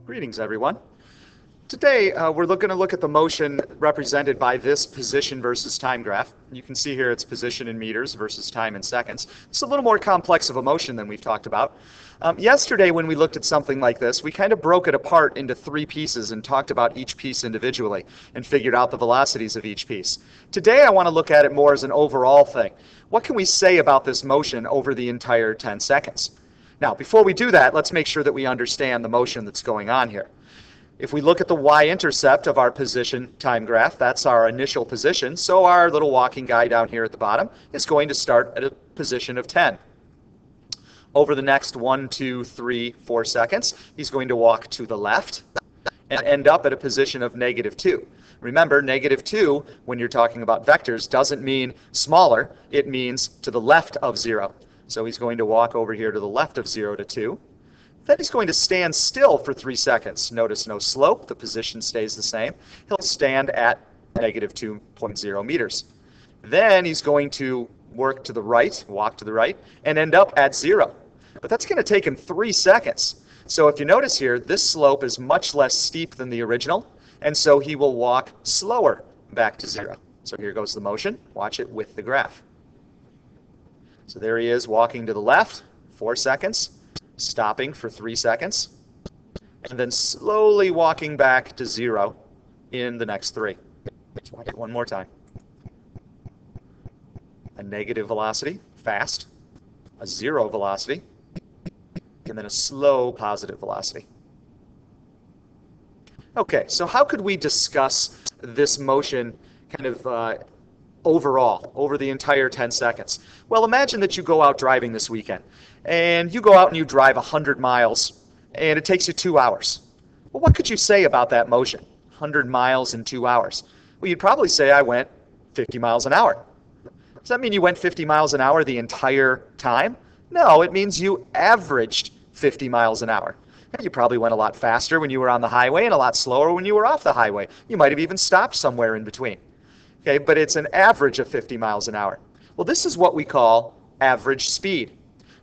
Greetings, everyone. Today, we're going to look at the motion represented by this position versus time graph. You can see here it's position in meters versus time in seconds. It's a little more complex of a motion than we've talked about. Yesterday, when we looked at something like this, we kind of broke it apart into three pieces and talked about each piece individually and figured out the velocities of each piece. Today, I want to look at it more as an overall thing. What can we say about this motion over the entire 10 seconds? Now, before we do that, let's make sure that we understand the motion that's going on here. If we look at the y-intercept of our position time graph, that's our initial position, so our little walking guy down here at the bottom is going to start at a position of 10. Over the next 1, 2, 3, 4 seconds, he's going to walk to the left and end up at a position of -2. Remember, -2, when you're talking about vectors, doesn't mean smaller, it means to the left of 0. So he's going to walk over here to the left of 0 to 2. Then he's going to stand still for 3 seconds. Notice no slope, the position stays the same. He'll stand at -2.0 meters. Then he's going to work to the right, walk to the right, and end up at 0. But that's going to take him 3 seconds. So if you notice here, this slope is much less steep than the original, and so he will walk slower back to 0. So here goes the motion. Watch it with the graph. So there he is walking to the left, 4 seconds. Stopping for 3 seconds, and then slowly walking back to 0 in the next 3. Let's watch it one more time. A negative velocity, fast, a 0 velocity, and then a slow positive velocity. Okay, so how could we discuss this motion kind of overall, over the entire 10 seconds? Well, imagine that you go out driving this weekend, and you go out and you drive 100 miles, and it takes you 2 hours. Well, what could you say about that motion, 100 miles in 2 hours? Well, you'd probably say I went 50 miles an hour. Does that mean you went 50 miles an hour the entire time? No, it means you averaged 50 miles an hour. You probably went a lot faster when you were on the highway and a lot slower when you were off the highway. You might have even stopped somewhere in between. Okay, but it's an average of 50 miles an hour. Well, this is what we call average speed.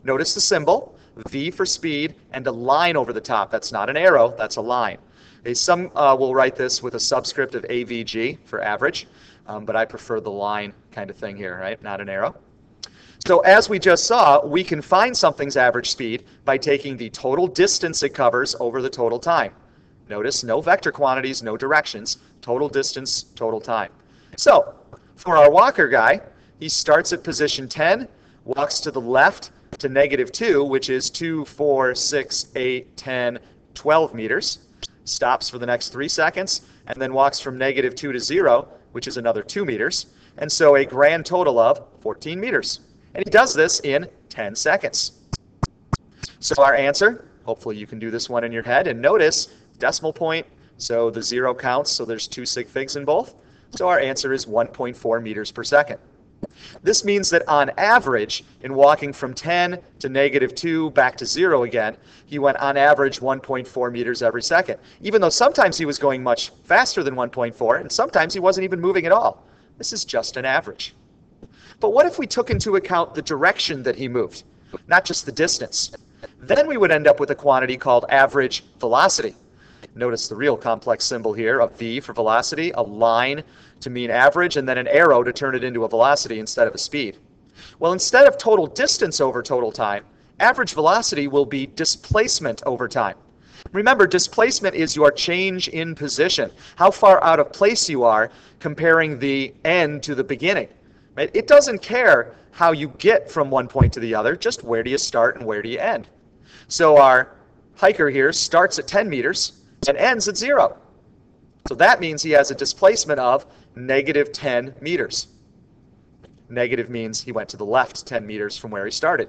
Notice the symbol, V for speed, and a line over the top. That's not an arrow, that's a line. Okay, some will write this with a subscript of AVG for average, but I prefer the line kind of thing here, right? Not an arrow. So as we just saw, we can find something's average speed by taking the total distance it covers over the total time. Notice no vector quantities, no directions, total distance, total time. So for our walker guy, he starts at position 10, walks to the left to -2, which is 2, 4, 6, 8, 10, 12 meters, stops for the next 3 seconds, and then walks from -2 to 0, which is another 2 meters, and so a grand total of 14 meters. And he does this in 10 seconds. So our answer, hopefully you can do this one in your head, and notice decimal point, so the 0 counts, so there's 2 sig figs in both. So our answer is 1.4 meters per second. This means that on average, in walking from 10 to -2 back to 0 again, he went on average 1.4 meters every second, even though sometimes he was going much faster than 1.4, and sometimes he wasn't even moving at all. This is just an average. But what if we took into account the direction that he moved, not just the distance? Then we would end up with a quantity called average velocity. Notice the real complex symbol here, a V for velocity, a line to mean average, and then an arrow to turn it into a velocity instead of a speed. Well, instead of total distance over total time, average velocity will be displacement over time. Remember, displacement is your change in position, how far out of place you are comparing the end to the beginning. Right? It doesn't care how you get from one point to the other, just where do you start and where do you end. So our hiker here starts at 10 meters and ends at 0. So that means he has a displacement of -10 meters. Negative means he went to the left 10 meters from where he started.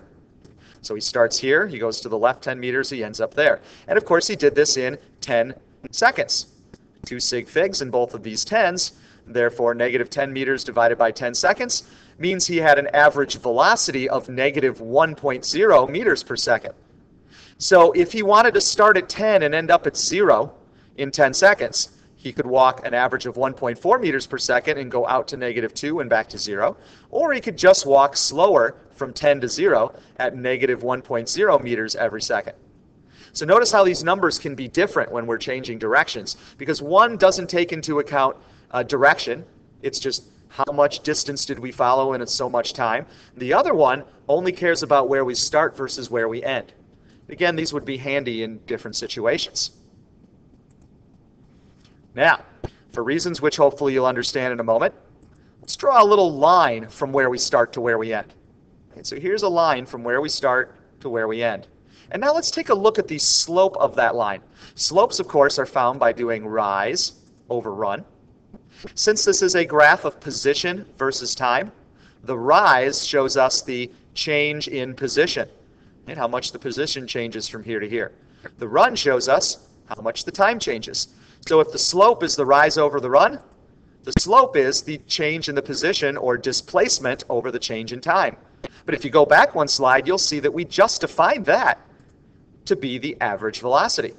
So he starts here, he goes to the left 10 meters, he ends up there. And of course he did this in 10 seconds. 2 sig figs in both of these 10s, therefore -10 meters divided by 10 seconds means he had an average velocity of -1.0 meters per second. So if he wanted to start at 10 and end up at 0 in 10 seconds, he could walk an average of 1.4 meters per second and go out to -2 and back to 0. Or he could just walk slower from 10 to 0 at -1.0 meters every second. So notice how these numbers can be different when we're changing directions, because one doesn't take into account direction. It's just how much distance did we follow in so much time. The other one only cares about where we start versus where we end. Again, these would be handy in different situations. Now, for reasons which hopefully you'll understand in a moment, let's draw a little line from where we start to where we end. Okay, so here's a line from where we start to where we end. And now let's take a look at the slope of that line. Slopes, of course, are found by doing rise over run. Since this is a graph of position versus time, the rise shows us the change in position and how much the position changes from here to here. The run shows us how much the time changes. So if the slope is the rise over the run, the slope is the change in the position or displacement over the change in time. But if you go back one slide, you'll see that we just defined that to be the average velocity.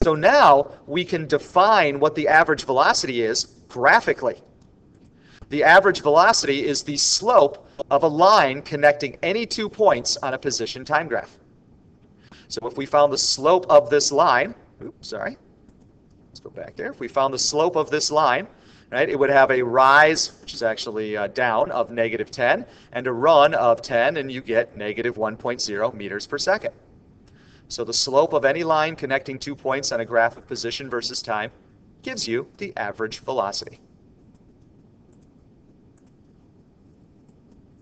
So now we can define what the average velocity is graphically. The average velocity is the slope of a line connecting any 2 points on a position time graph. So if we found the slope of this line, let's go back there. If we found the slope of this line, right, it would have a rise, which is actually down, of -10, and a run of 10, and you get -1.0 meters per second. So the slope of any line connecting 2 points on a graph of position versus time gives you the average velocity.